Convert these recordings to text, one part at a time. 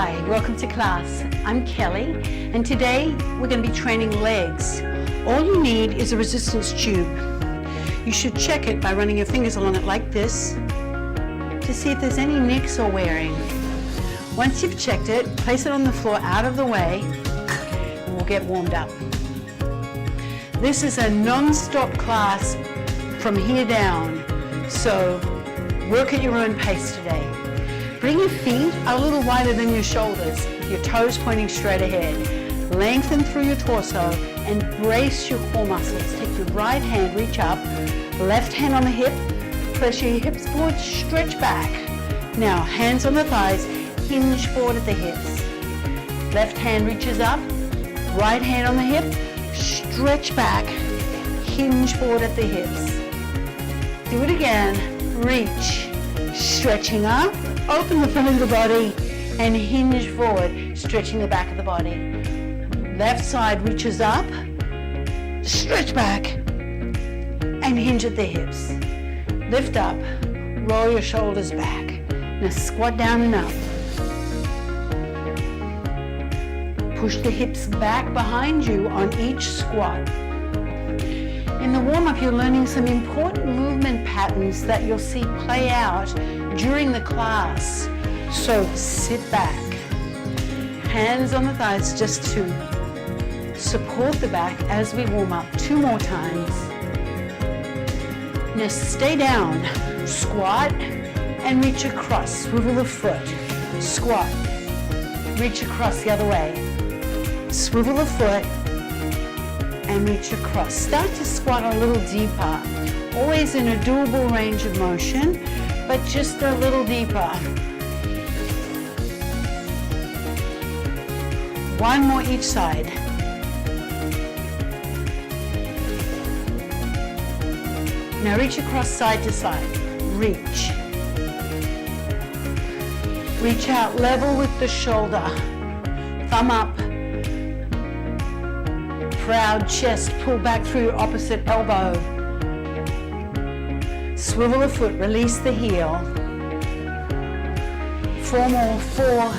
Hi, welcome to class. I'm Kelly, and today we're going to be training legs. All you need is a resistance tube. You should check it by running your fingers along it like this to see if there's any nicks or wearing. Once you've checked it, place it on the floor out of the way and we'll get warmed up. This is a non-stop class from here down, so work at your own pace today. Bring your feet a little wider than your shoulders, your toes pointing straight ahead. Lengthen through your torso and brace your core muscles. Take your right hand, reach up, left hand on the hip, press your hips forward, stretch back. Now, hands on the thighs, hinge forward at the hips. Left hand reaches up, right hand on the hip, stretch back, hinge forward at the hips. Do it again, reach, stretching up, open the front of the body and hinge forward, stretching the back of the body. Left side reaches up, stretch back and hinge at the hips. Lift up, roll your shoulders back. Now squat down and up. Push the hips back behind you on each squat. In the warm-up, you're learning some important movement patterns that you'll see play out during the class. So sit back, hands on the thighs just to support the back as we warm up. 2 more times. Now stay down, squat and reach across, swivel the foot, squat, reach across the other way, swivel the foot and reach across. Start to squat a little deeper, always in a doable range of motion, but just a little deeper. 1 more each side. Now reach across side to side. Reach. Reach out level with the shoulder. Thumb up. Proud chest, pull back through your opposite elbow. Swivel the foot, release the heel. 4 more, 4,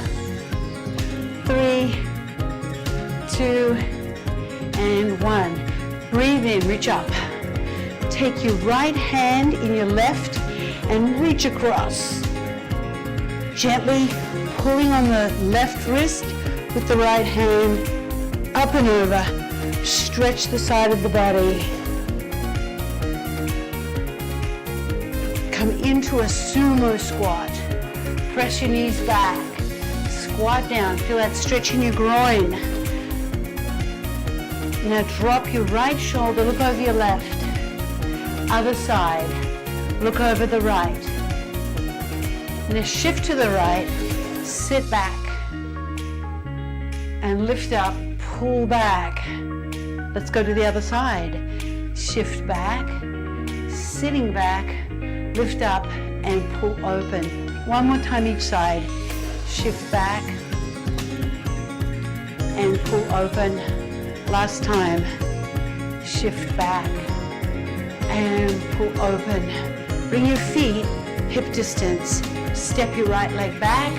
3, 2, and 1. Breathe in, reach up. Take your right hand in your left and reach across. Gently pulling on the left wrist with the right hand, up and over. Stretch the side of the body. Come into a sumo squat. Press your knees back. Squat down. Feel that stretch in your groin. Now drop your right shoulder. Look over your left. Other side. Look over the right. Now shift to the right. Sit back. And lift up. Pull back. Let's go to the other side. Shift back, sitting back, lift up and pull open. 1 more time each side. Shift back and pull open. Last time. Shift back and pull open. Bring your feet hip distance. Step your right leg back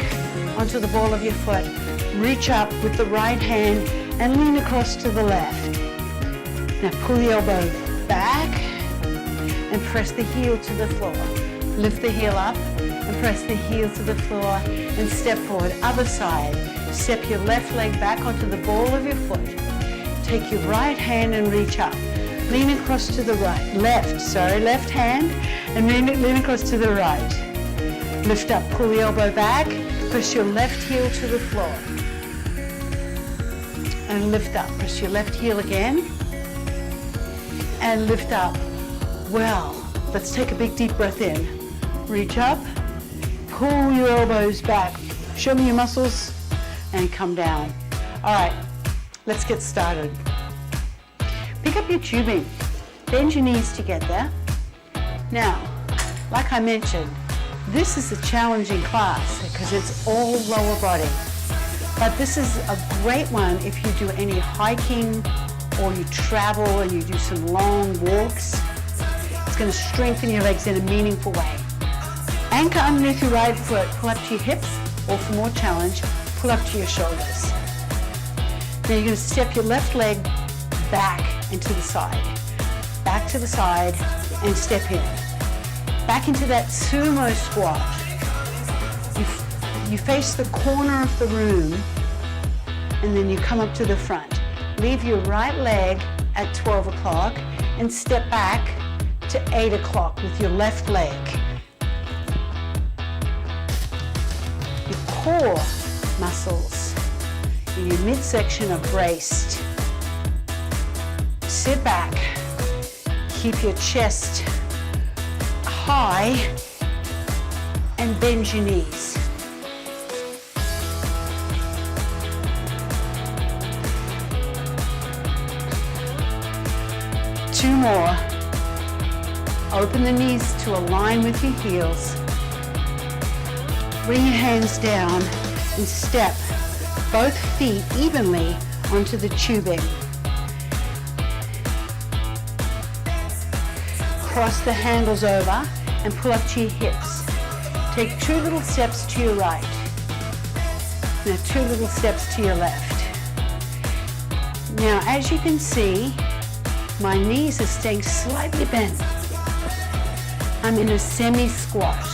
onto the ball of your foot. Reach up with the right hand and lean across to the left. Now pull the elbow back and press the heel to the floor. Lift the heel up and press the heel to the floor and step forward. Other side. Step your left leg back onto the ball of your foot. Take your right hand and reach up. Lean across to the right. Left hand and lean across to the right. Lift up, pull the elbow back, press your left heel to the floor. And lift up, press your left heel again. And lift up. Well, let's take a big deep breath in. Reach up, pull your elbows back. Show me your muscles and come down. All right, let's get started. Pick up your tubing. Bend your knees to get there. Now, like I mentioned, this is a challenging class because it's all lower body. But this is a great one if you do any hiking or you travel and you do some long walks. It's going to strengthen your legs in a meaningful way. Anchor underneath your right foot, pull up to your hips, or for more challenge, pull up to your shoulders. Now you're going to step your left leg back and to the side. Back to the side and step in. Back into that sumo squat. You face the corner of the room and then you come up to the front. Leave your right leg at 12 o'clock and step back to 8 o'clock with your left leg. Your core muscles in your midsection are braced. Sit back, keep your chest high and bend your knees. Two more. Open the knees to align with your heels. Bring your hands down and step both feet evenly onto the tubing. Cross the handles over and pull up to your hips. Take 2 little steps to your right. Now 2 little steps to your left. Now as you can see, my knees are staying slightly bent. I'm in a semi-squat.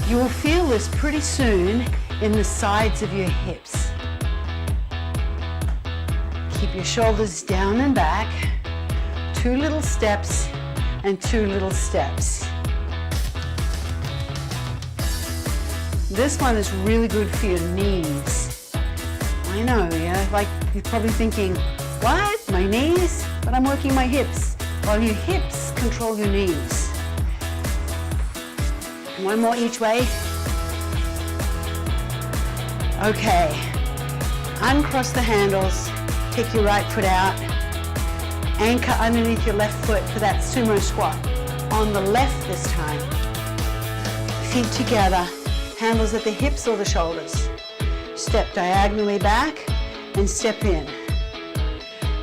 You will feel this pretty soon in the sides of your hips. Keep your shoulders down and back. 2 little steps and 2 little steps. This one is really good for your knees. I know, yeah, like you're probably thinking, what, my knees? But I'm working my hips. Well, your hips control your knees. One more each way. Okay, uncross the handles, take your right foot out, anchor underneath your left foot for that sumo squat. On the left this time. Feet together, handles at the hips or the shoulders. Step diagonally back and step in.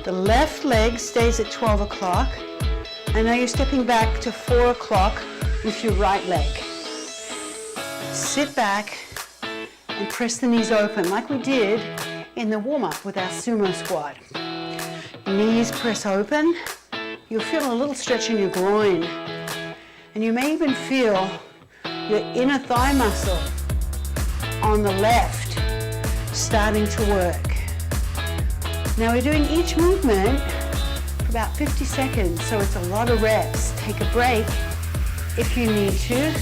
The left leg stays at 12 o'clock, and now you're stepping back to 4 o'clock with your right leg. Sit back and press the knees open like we did in the warm-up with our sumo squat. Knees press open. You'll feel a little stretch in your groin, and you may even feel your inner thigh muscle on the left starting to work. Now we're doing each movement for about 50 seconds, so it's a lot of reps. Take a break if you need to.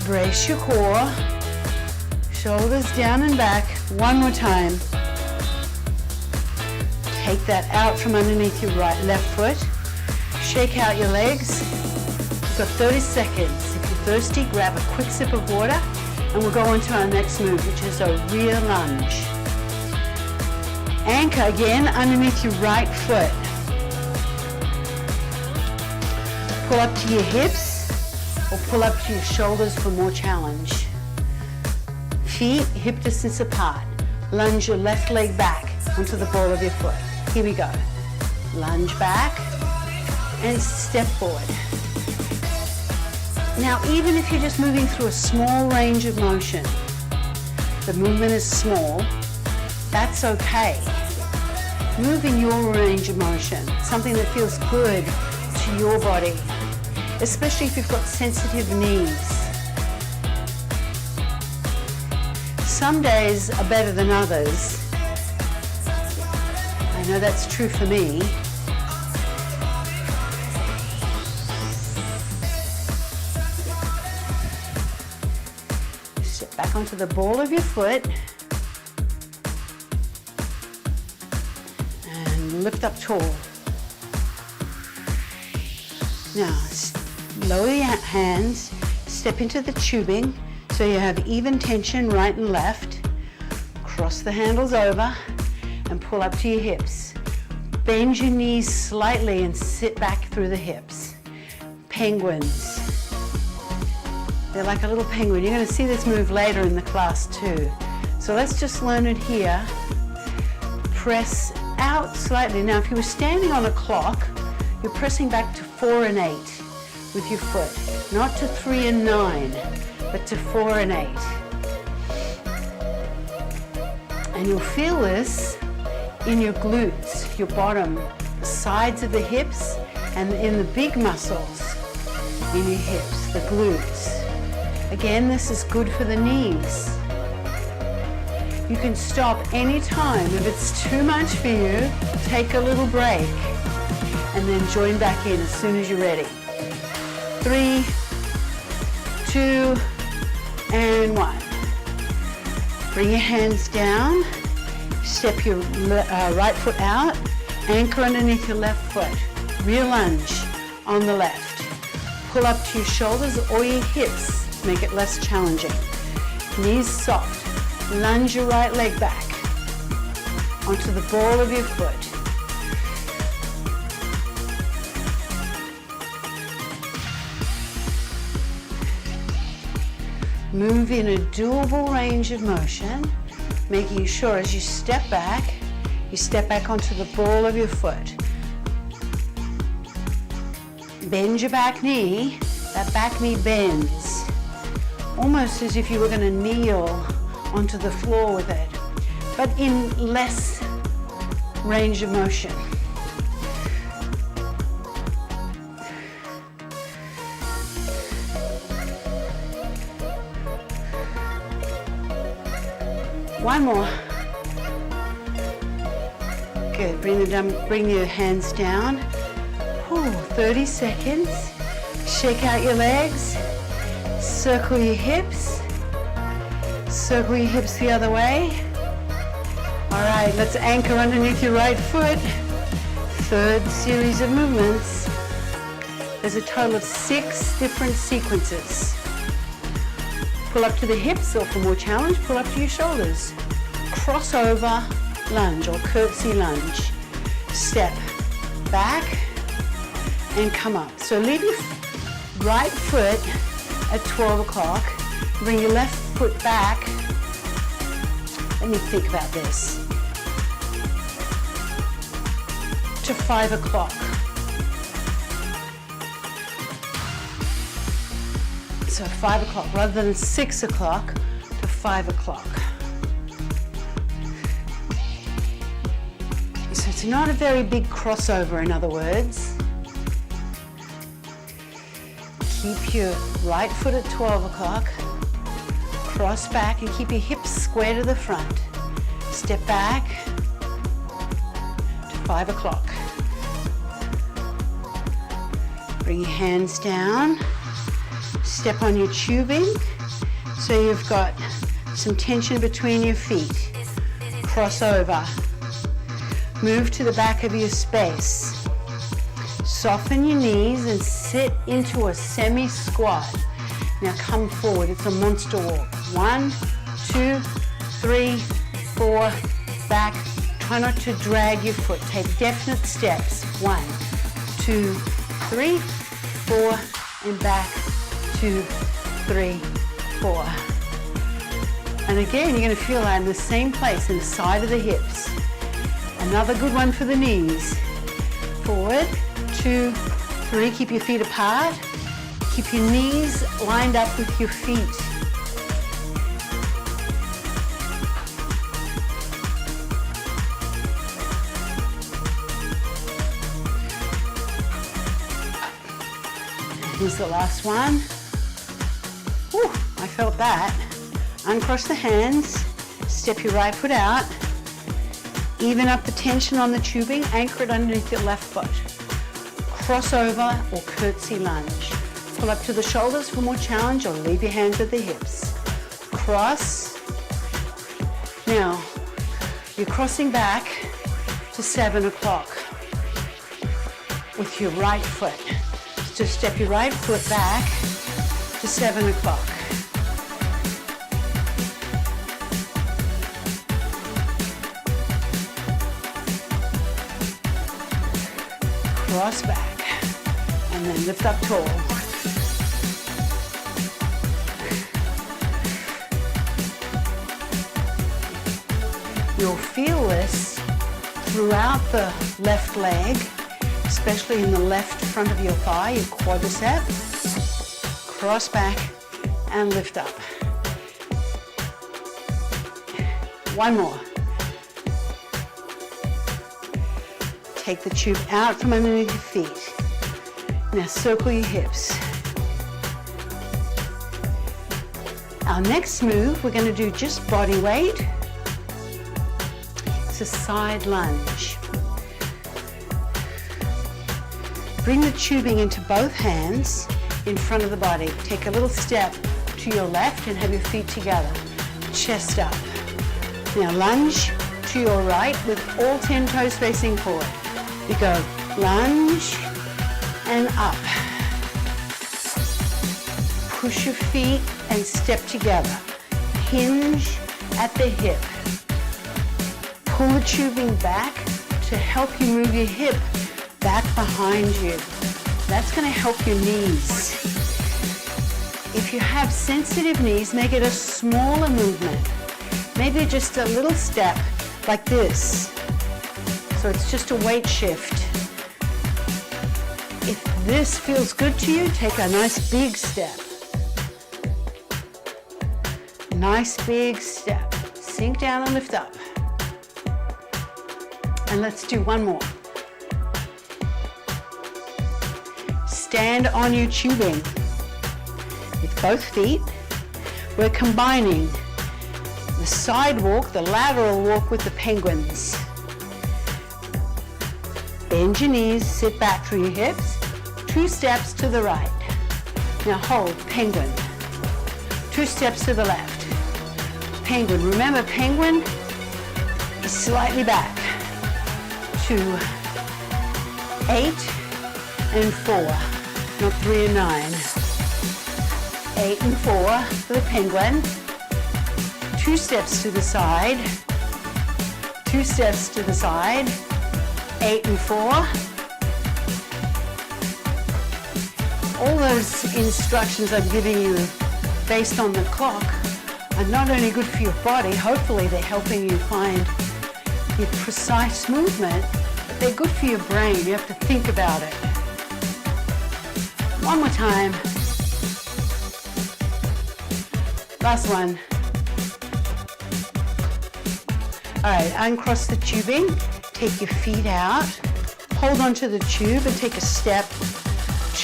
Brace your core, shoulders down and back. One more time. Take that out from underneath your left foot. Shake out your legs. You've got 30 seconds. If you're thirsty, grab a quick sip of water, and we'll go on to our next move, which is a rear lunge. Anchor again underneath your right foot. Pull up to your hips, or pull up to your shoulders for more challenge. Feet hip distance apart. Lunge your left leg back onto the ball of your foot. Here we go. Lunge back and step forward. Now, even if you're just moving through a small range of motion, the movement is small, that's okay. Move in your range of motion, something that feels good to your body, especially if you've got sensitive knees. Some days are better than others. I know that's true for me. Step back onto the ball of your foot and lift up tall. Now, lower your hands, step into the tubing so you have even tension right and left. Cross the handles over and pull up to your hips. Bend your knees slightly and sit back through the hips. Penguins. They're like a little penguin. You're going to see this move later in the class too. So let's just learn it here. Press out slightly. Now if you were standing on a clock, you're pressing back to 4 and 8. with your foot, not to 3 and 9, but to 4 and 8. And you'll feel this in your glutes, your bottom, the sides of the hips, and in the big muscles in your hips, the glutes. Again, this is good for the knees. You can stop anytime. If it's too much for you, take a little break and then join back in as soon as you're ready. 3, 2, and 1. Bring your hands down, step your right foot out, anchor underneath your left foot, rear lunge on the left. Pull up to your shoulders or your hips, make it less challenging. Knees soft, lunge your right leg back onto the ball of your foot. Move in a doable range of motion, making sure as you step back onto the ball of your foot. Bend your back knee, that back knee bends, almost as if you were going to kneel onto the floor with it, but in less range of motion. One more. Good. Bring your hands down. 30 seconds. Shake out your legs. Circle your hips. Circle your hips the other way. All right, let's anchor underneath your right foot. Third series of movements. There's a total of 6 different sequences. Pull up to the hips, or for more challenge, pull up to your shoulders. Crossover lunge or curtsy lunge. Step back and come up. So leave your right foot at 12 o'clock. Bring your left foot back. Let me think about this. To 5 o'clock. So 5 o'clock, rather than 6 o'clock, to 5 o'clock. So it's not a very big crossover, in other words. Keep your right foot at 12 o'clock. Cross back and keep your hips square to the front. Step back to 5 o'clock. Bring your hands down. Step on your tubing, so you've got some tension between your feet. Cross over. Move to the back of your space. Soften your knees and sit into a semi-squat. Now come forward, it's a monster walk. 1, 2, 3, 4, back. Try not to drag your foot. Take definite steps. 1, 2, 3, 4, and back. 2, 3, 4. And again, you're going to feel that in the same place, in the side of the hips. Another good one for the knees. Forward, 2, 3. Keep your feet apart. Keep your knees lined up with your feet. Here's the last one. Whew, I felt that. Uncross the hands, step your right foot out, even up the tension on the tubing, anchor it underneath your left foot. Crossover or curtsy lunge. Pull up to the shoulders for more challenge, or leave your hands at the hips. Cross. Now, you're crossing back to 7 o'clock with your right foot. So step your right foot back to 7 o'clock. Cross back and then lift up tall. You'll feel this throughout the left leg. especially in the left front of your thigh, your quadricep. Cross back and lift up. One more. Take the tube out from underneath your feet. Now circle your hips. Our next move, we're going to do just body weight. It's a side lunge. Bring the tubing into both hands in front of the body. Take a little step to your left and have your feet together. Chest up. Now lunge to your right with all 10 toes facing forward. You go lunge and up. Push your feet and step together. Hinge at the hip. Pull the tubing back to help you move your hip back behind you. That's going to help your knees. If you have sensitive knees, make it a smaller movement. Maybe just a little step like this. So it's just a weight shift. If this feels good to you, take a nice big step. Nice big step. Sink down and lift up. And let's do one more. Stand on your tubing with both feet. We're combining the side walk, the lateral walk with the penguins. Bend your knees, sit back through your hips. 2 steps to the right. Now hold, penguin. 2 steps to the left. Penguin. Remember, penguin is slightly back. 2, 8, and 4. Not 3 and 9. 8 and 4 for the penguin. 2 steps to the side. 2 steps to the side. 8 and 4. All those instructions I'm giving you based on the clock are not only good for your body, hopefully they're helping you find your precise movement, but they're good for your brain. You have to think about it. One more time. Last one. All right, uncross the tubing. Take your feet out. Hold onto the tube and take a step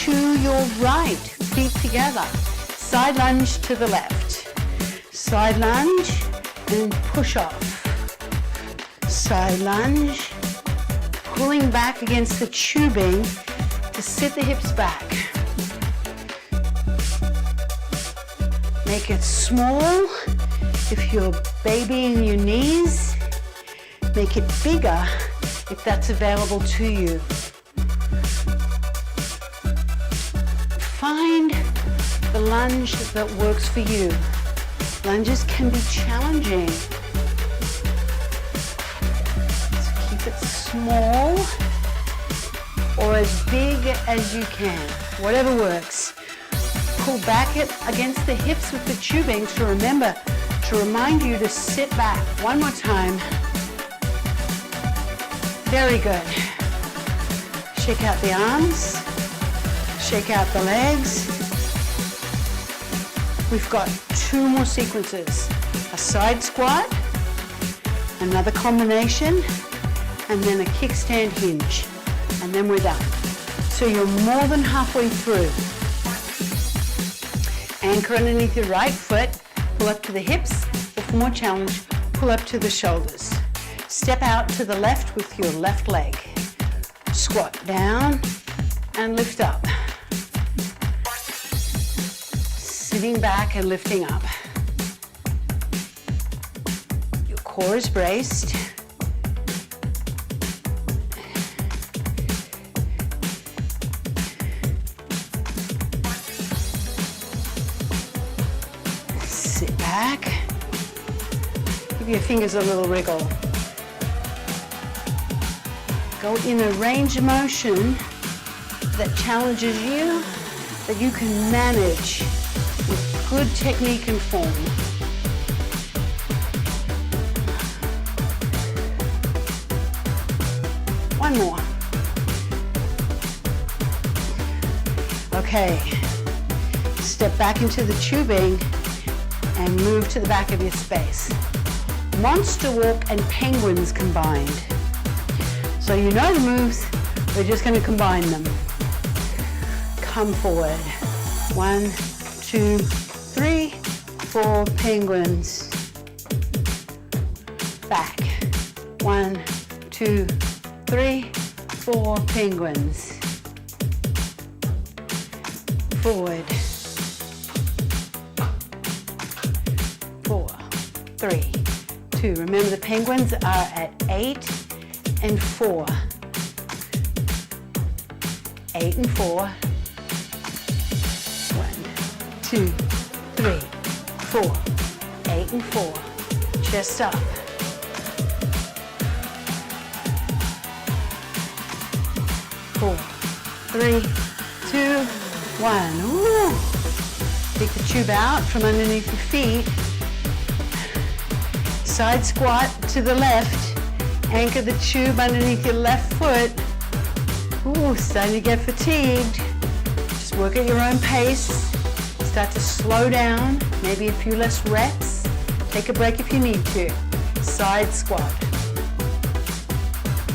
to your right. Feet together. Side lunge to the left. Side lunge and push off. Side lunge. Pulling back against the tubing to sit the hips back. Make it small if you're babying your knees. Make it bigger if that's available to you. Find the lunge that works for you. Lunges can be challenging. So keep it small or as big as you can, whatever works. Pull back it against the hips with the tubing to remind you to sit back. One more time. Very good. Shake out the arms. Shake out the legs. We've got 2 more sequences. A side squat, another combination, and then a kickstand hinge. And then we're done. So you're more than halfway through. Anchor underneath your right foot. Pull up to the hips. Or for more challenge, pull up to the shoulders. Step out to the left with your left leg. Squat down and lift up. Sitting back and lifting up. Your core is braced. Sit back. Give your fingers a little wriggle. Go in a range of motion that challenges you, that you can manage with good technique and form. One more. Okay, step back into the tubing and move to the back of your space. Monster walk and penguins combined. So you know the moves, we're just going to combine them. Come forward. 1, 2, 3, 4 penguins. Back. 1, 2, 3, 4 penguins. Forward. 4, 3, 2. Remember the penguins are at 8 and 4. 8 and 4. 1, 2, 3, 4. 8 and 4. Chest up. 4, 3, 2, 1. Ooh. Take the tube out from underneath your feet. Side squat to the left. Anchor the tube underneath your left foot. Ooh, starting to get fatigued. Just work at your own pace. Start to slow down. Maybe a few less reps. Take a break if you need to. Side squat.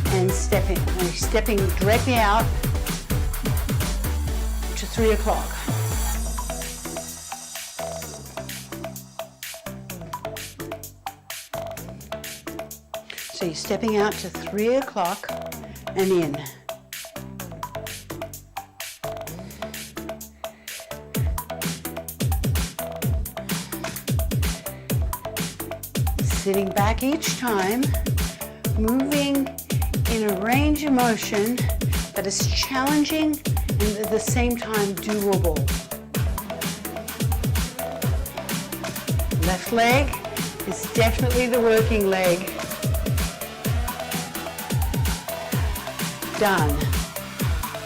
And stepping. And you're stepping directly out to 3 o'clock. So you're stepping out to 3 o'clock and in. Sitting back each time, moving in a range of motion that is challenging and at the same time doable. Left leg is definitely the working leg. Done.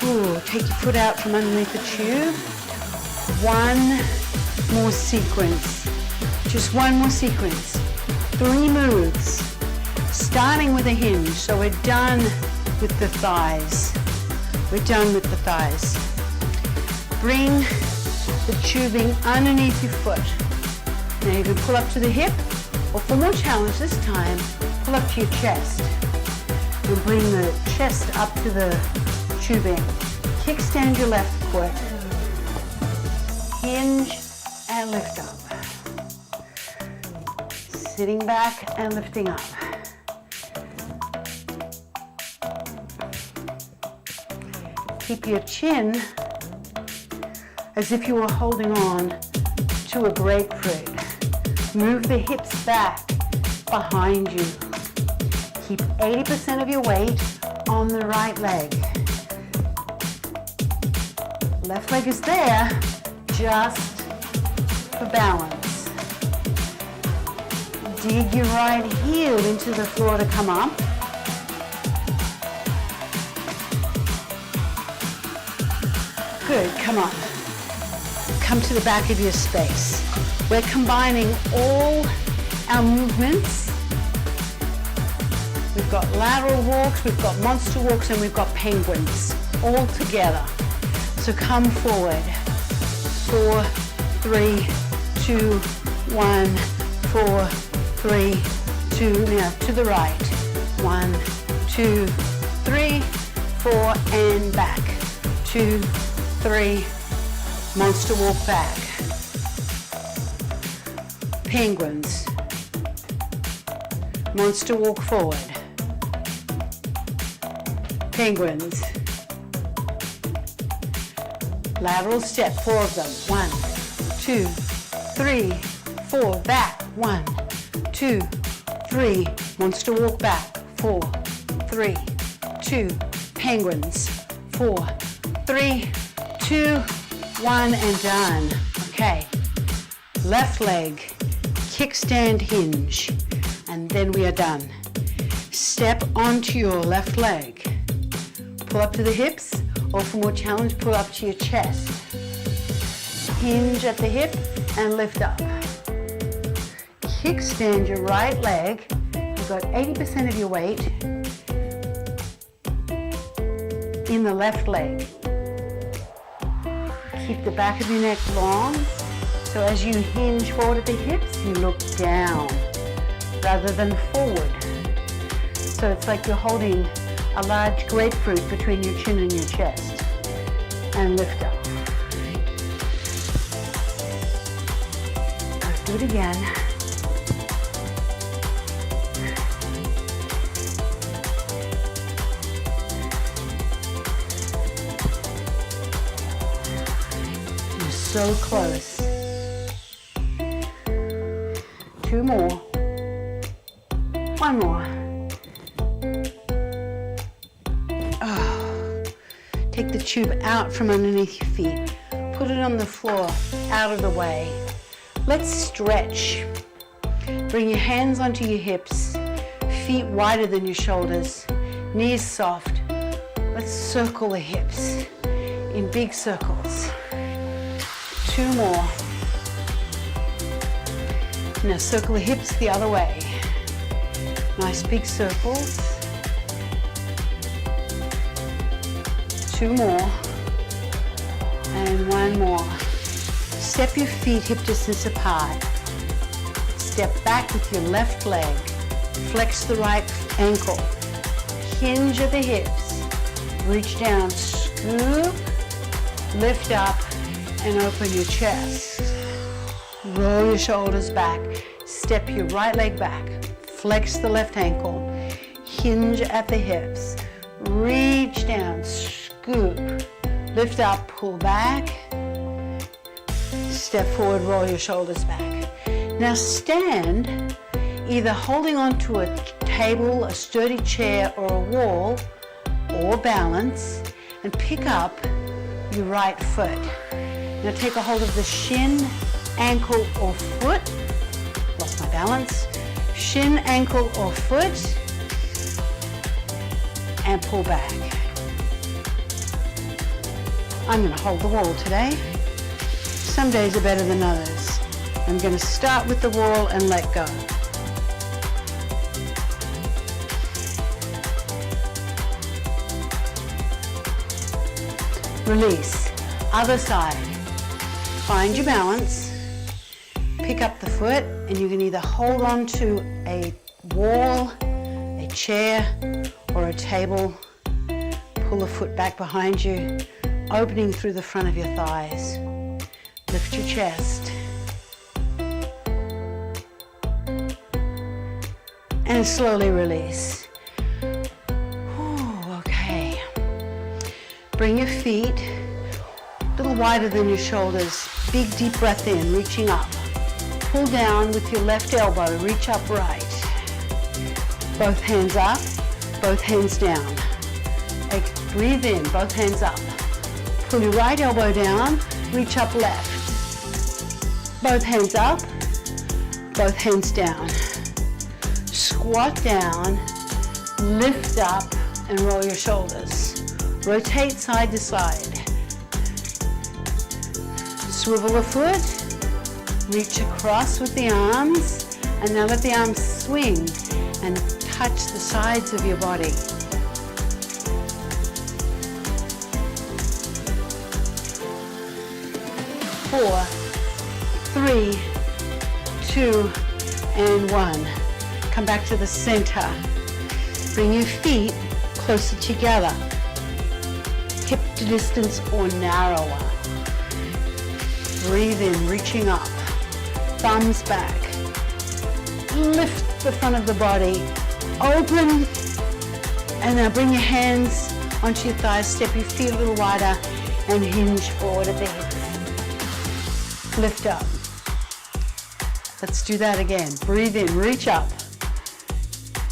Ooh, take your foot out from underneath the tube. One more sequence. Just one more sequence. 3 moves. Starting with a hinge. So we're done with the thighs. We're done with the thighs. Bring the tubing underneath your foot. Now you can pull up to the hip, or for more challenge this time, pull up to your chest. And bring the chest up to the tubing. Kickstand your left foot. Hinge and lift up. Sitting back and lifting up. Keep your chin as if you were holding on to a grapefruit. Move the hips back behind you. Keep 80% of your weight on the right leg. Left leg is there just for balance. Dig your right heel into the floor to come up. Good, come on. Come to the back of your space. We're combining all our movements. We've got lateral walks, we've got monster walks, and we've got penguins all together. So come forward. 4, 3, 2, 1, 4, 3, 2, now to the right. 1, 2, 3, 4, and back. 2, 3, monster walk back. Penguins. Monster walk forward. Penguins. Lateral step, 4 of them. 1, 2, 3, 4, back. 1, 2, 3, monster walk back. 4, 3, 2, penguins. 4, 3, 2, 1, and done. Okay, left leg, kickstand hinge, and then we are done. Step onto your left leg. Pull up to the hips, or for more challenge, pull up to your chest. Hinge at the hip and lift up. Kickstand your right leg. You've got 80% of your weight in the left leg. Keep the back of your neck long. So as you hinge forward at the hips, you look down rather than forward. So it's like you're holding a large grapefruit between your chin and your chest. And lift up. Do it again. You're so close. 2 more. 1 more. Oh. Take the tube out from underneath your feet. Put it on the floor, out of the way. Let's stretch. Bring your hands onto your hips, feet wider than your shoulders, knees soft. Let's circle the hips in big circles. 2 more. Now circle the hips the other way. Nice big circles. 2 more. And 1 more. Step your feet hip distance apart. Step back with your left leg. Flex the right ankle. Hinge at the hips. Reach down, scoop, lift up, and open your chest. Roll your shoulders back. Step your right leg back. Flex the left ankle. Hinge at the hips. Reach down, scoop, lift up, pull back. Step forward, roll your shoulders back. Now stand, either holding onto a table, a sturdy chair, or a wall, or balance, and pick up your right foot. Now take a hold of the shin, ankle, or foot. Lost my balance. Shin, ankle, or foot, and pull back. I'm going to hold the wall today. Some days are better than others. I'm going to start with the wall and let go. Release. Other side. Find your balance. Pick up the foot, and you can either hold on to a wall, a chair, or a table. Pull the foot back behind you, opening through the front of your thighs. Lift your chest. And slowly release. Ooh, okay. Bring your feet a little wider than your shoulders. Big deep breath in, reaching up. Pull down with your left elbow, reach up right. Both hands up, both hands down. Breathe in, both hands up. Pull your right elbow down, reach up left. Both hands up, both hands down. Squat down, lift up, and roll your shoulders. Rotate side to side. Swivel the foot, reach across with the arms, and now let the arms swing and touch the sides of your body. 4, 3, 2, and 1. Come back to the center. Bring your feet closer together, hip distance or narrower. Breathe in, reaching up, thumbs back. Lift the front of the body, open, and now bring your hands onto your thighs, step your feet a little wider, and hinge forward at the hips. Lift up. Let's do that again. Breathe in, reach up.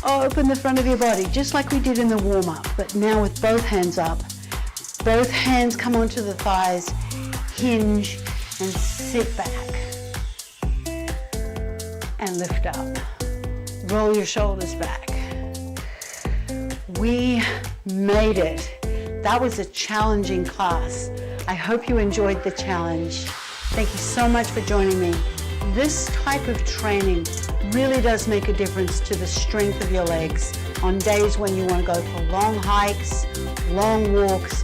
Open the front of your body, just like we did in the warm-up, but now with both hands up. Both hands come onto the thighs, hinge, and sit back. And lift up. Roll your shoulders back. We made it. That was a challenging class. I hope you enjoyed the challenge. Thank you so much for joining me. This type of training really does make a difference to the strength of your legs on days when you want to go for long hikes, long walks,